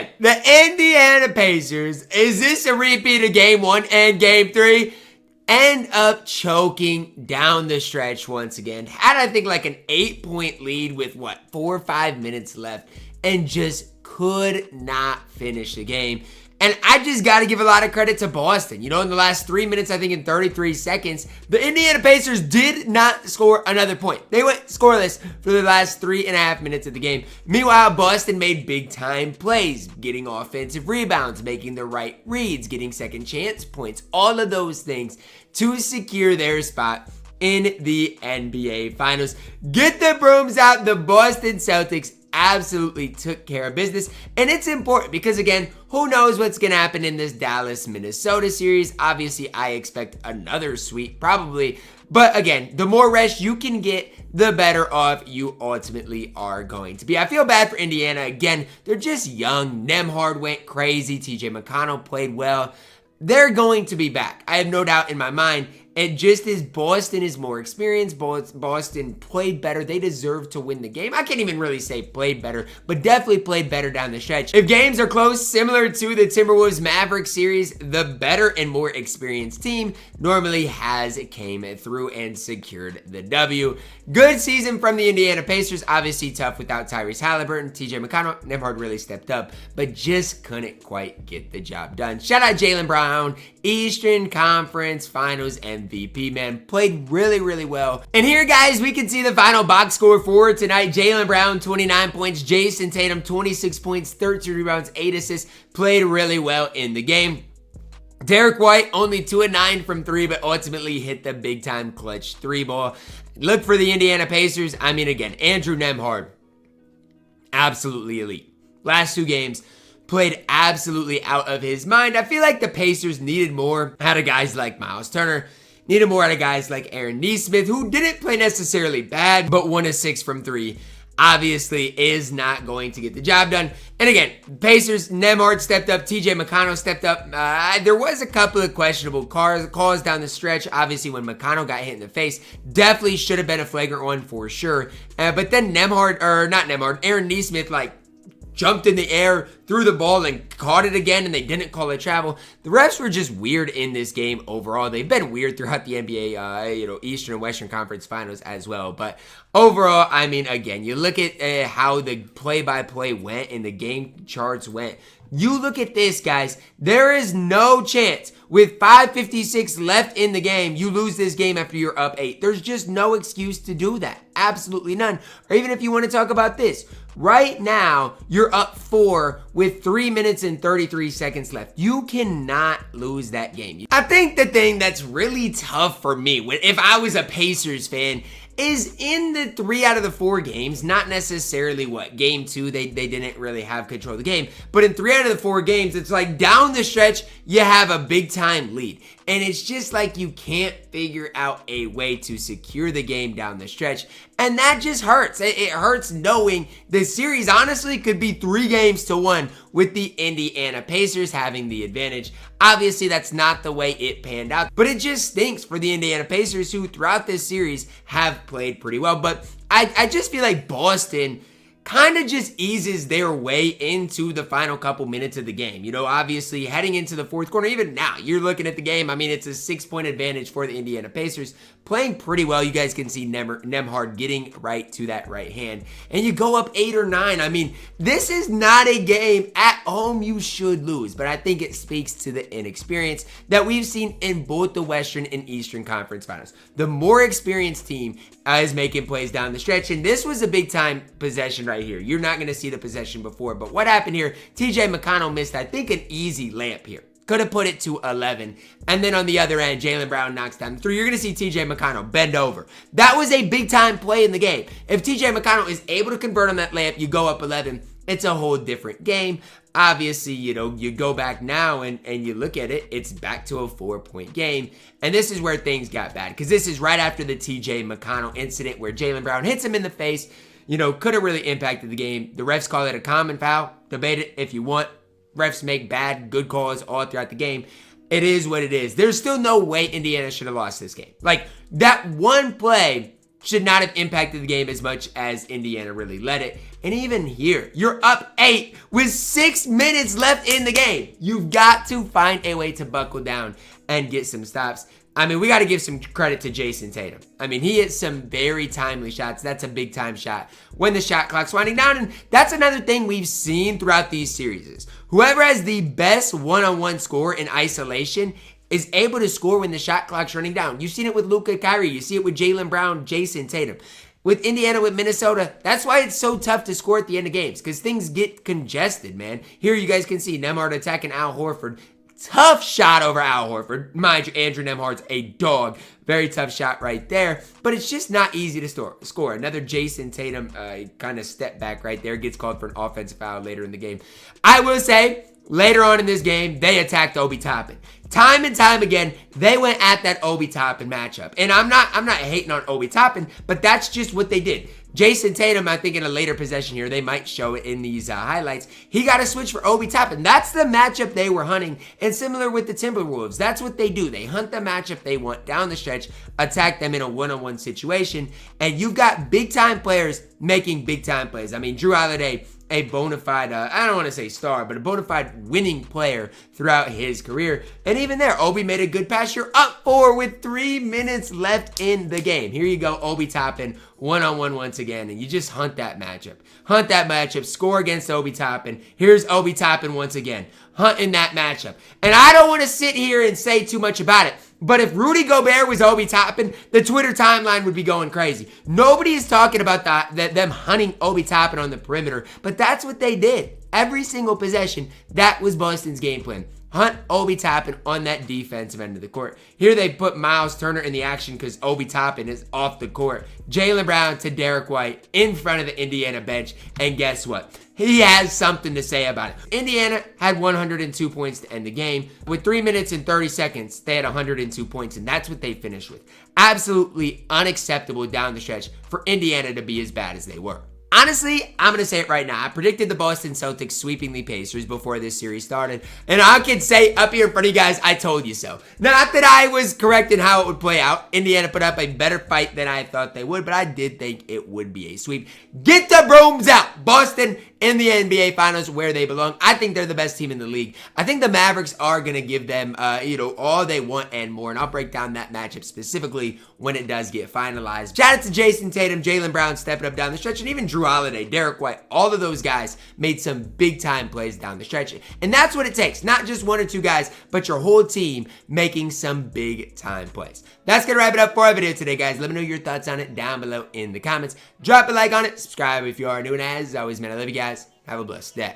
again, the Indiana Pacers, is this a repeat of game 1 and game 3? End up choking down the stretch once again. Had, I think, like an 8-point lead with 4 or 5 minutes left and just could not finish the game. And I just got to give a lot of credit to Boston. You know, in the last 3 minutes, I think in 33 seconds, the Indiana Pacers did not score another point. They went scoreless for the last 3.5 minutes of the game. Meanwhile, Boston made big time plays, getting offensive rebounds, making the right reads, getting second chance points, all of those things to secure their spot in the NBA Finals. Get the brooms out. The Boston Celtics absolutely took care of business, and it's important because, again, who knows what's gonna happen in this Dallas-Minnesota series. Obviously, I expect another sweep, probably, but again, the more rest you can get, the better off you ultimately are going to be. I feel bad for Indiana. Again, they're just young. Nembhard went crazy. TJ McConnell played well. They're going to be back. I have no doubt in my mind. And just as Boston is more experienced, Boston played better. They deserve to win the game. I can't even really say played better, but definitely played better down the stretch. If games are close, similar to the Timberwolves Mavericks series, the better and more experienced team normally came through and secured the W. Good season from the Indiana Pacers. Obviously tough without Tyrese Halliburton. TJ McConnell, Nembhard really stepped up, but just couldn't quite get the job done. Shout out Jaylen Brown, Eastern Conference Finals MVP, man. Played really, really well. And here, guys, we can see the final box score for tonight. Jaylen Brown, 29 points. Jason Tatum, 26 points, 13 rebounds, 8 assists. Played really well in the game. Derek White, only 2 of 9 from 3, but ultimately hit the big-time clutch 3 ball. Look for the Indiana Pacers. I mean, again, Andrew Nembhard, absolutely elite. Last 2 games, played absolutely out of his mind. I feel like the Pacers needed more out of guys like Miles Turner, needed more out of guys like Aaron Nesmith, who didn't play necessarily bad, but 1 of 6 from 3. Obviously is not going to get the job done. And again, Pacers, Nembhard stepped up, TJ McConnell stepped up. There was a couple of questionable calls down the stretch. Obviously, when McConnell got hit in the face, definitely should have been a flagrant one for sure. But then Aaron Nesmith, jumped in the air, threw the ball, and caught it again, and they didn't call it travel. The refs were just weird in this game overall. They've been weird throughout the NBA, Eastern and Western Conference Finals as well. But overall, I mean, again, you look at how the play-by-play went and the game charts went. You look at this, guys. There is no chance with 5:56 left in the game, you lose this game after you're up 8. There's just no excuse to do that. Absolutely none. Or even if you want to talk about this. Right now, you're up 4 with 3 minutes and 33 seconds left. You cannot lose that game. I think the thing that's really tough for me, if I was a Pacers fan, is in the 3 out of the 4 games, not necessarily game 2, they didn't really have control of the game, but in 3 out of the 4 games, it's like down the stretch, you have a big time lead. And it's just like you can't figure out a way to secure the game down the stretch. And that just hurts. It hurts knowing the series honestly could be 3-1 with the Indiana Pacers having the advantage. Obviously, that's not the way it panned out, but it just stinks for the Indiana Pacers, who throughout this series have played pretty well. But I just feel like Boston kind of just eases their way into the final couple minutes of the game. You know, obviously heading into the fourth quarter, even now, you're looking at the game. I mean, it's a 6-point advantage for the Indiana Pacers. Playing pretty well. You guys can see Nembhard getting right to that right hand. And you go up 8 or 9. I mean, this is not a game at home you should lose. But I think it speaks to the inexperience that we've seen in both the Western and Eastern Conference Finals. The more experienced team is making plays down the stretch. And this was a big time possession right here. You're not going to see the possession before. But what happened here, TJ McConnell missed, I think, an easy layup here. Could have put it to 11. And then on the other end, Jaylen Brown knocks down the 3. You're going to see TJ McConnell bend over. That was a big time play in the game. If TJ McConnell is able to convert on that layup, you go up 11. It's a whole different game. Obviously, you know, you go back now and you look at it, it's back to a 4-point game. And this is where things got bad, because this is right after the TJ McConnell incident where Jaylen Brown hits him in the face. You know, could have really impacted the game. The refs call it a common foul. Debate it if you want. Refs make bad, good calls all throughout the game. It is what it is. There's still no way Indiana should have lost this game. Like, that one play should not have impacted the game as much as Indiana really let it. And even here, you're up 8 with 6 minutes left in the game. You've got to find a way to buckle down and get some stops. I mean, we got to give some credit to Jayson Tatum. I mean, he hit some very timely shots. That's a big time shot when the shot clock's winding down. And that's another thing we've seen throughout these series. Whoever has the best one-on-one score in isolation is able to score when the shot clock's running down. You've seen it with Luka, Kyrie. You see it with Jaylen Brown, Jayson Tatum. With Indiana, with Minnesota, that's why it's so tough to score at the end of games, because things get congested, man. Here you guys can see Nembhard attacking Al Horford. Tough shot over Al Horford. Mind you, Andrew Nembhard's a dog. Very tough shot right there. But it's just not easy to score. Another Jayson Tatum kind of step back right there. Gets called for an offensive foul later in the game. I will say, later on in this game, they attacked Obi Toppin. Time and time again, they went at that Obi Toppin matchup. And I'm not hating on Obi Toppin, but that's just what they did. Jayson Tatum, I think in a later possession here, they might show it in these highlights. He got a switch for Obi Toppin. That's the matchup they were hunting. And similar with the Timberwolves, that's what they do. They hunt the matchup they want down the stretch, attack them in a one-on-one situation. And you've got big-time players making big-time plays. I mean, Drew Holiday, a bona fide, I don't want to say star, but a bona fide winning player throughout his career. And even there, Obi made a good pass. You're up 4 with 3 minutes left in the game. Here you go, Obi Toppin, one-on-one once again, and you just hunt that matchup. Hunt that matchup, score against Obi Toppin. Here's Obi Toppin once again, hunting that matchup. And I don't want to sit here and say too much about it, but if Rudy Gobert was Obi Toppin, the Twitter timeline would be going crazy. Nobody is talking about them hunting Obi Toppin on the perimeter, but that's what they did. Every single possession, that was Boston's game plan. Hunt Obi Toppin on that defensive end of the court. Here they put Miles Turner in the action because Obi Toppin is off the court. Jaylen Brown to Derek White in front of the Indiana bench. And guess what? He has something to say about it. Indiana had 102 points to end the game. With 3 minutes and 30 seconds, they had 102 points, and that's what they finished with. Absolutely unacceptable down the stretch for Indiana to be as bad as they were. Honestly, I'm going to say it right now. I predicted the Boston Celtics sweeping the Pacers before this series started. And I can say up here in front of you guys, I told you so. Not that I was correct in how it would play out. Indiana put up a better fight than I thought they would, but I did think it would be a sweep. Get the brooms out. Boston in the NBA Finals where they belong. I think they're the best team in the league. I think the Mavericks are going to give them, all they want and more. And I'll break down that matchup specifically when it does get finalized. Shout out to Jayson Tatum, Jaylen Brown stepping up down the stretch, and even Drew Holiday, Derek White. All of those guys made some big time plays down the stretch. And that's what it takes. Not just 1 or 2 guys, but your whole team making some big time plays. That's going to wrap it up for our video today, guys. Let me know your thoughts on it down below in the comments. Drop a like on it. Subscribe if you are new. And as always, man, I love you guys. Have a blessed day.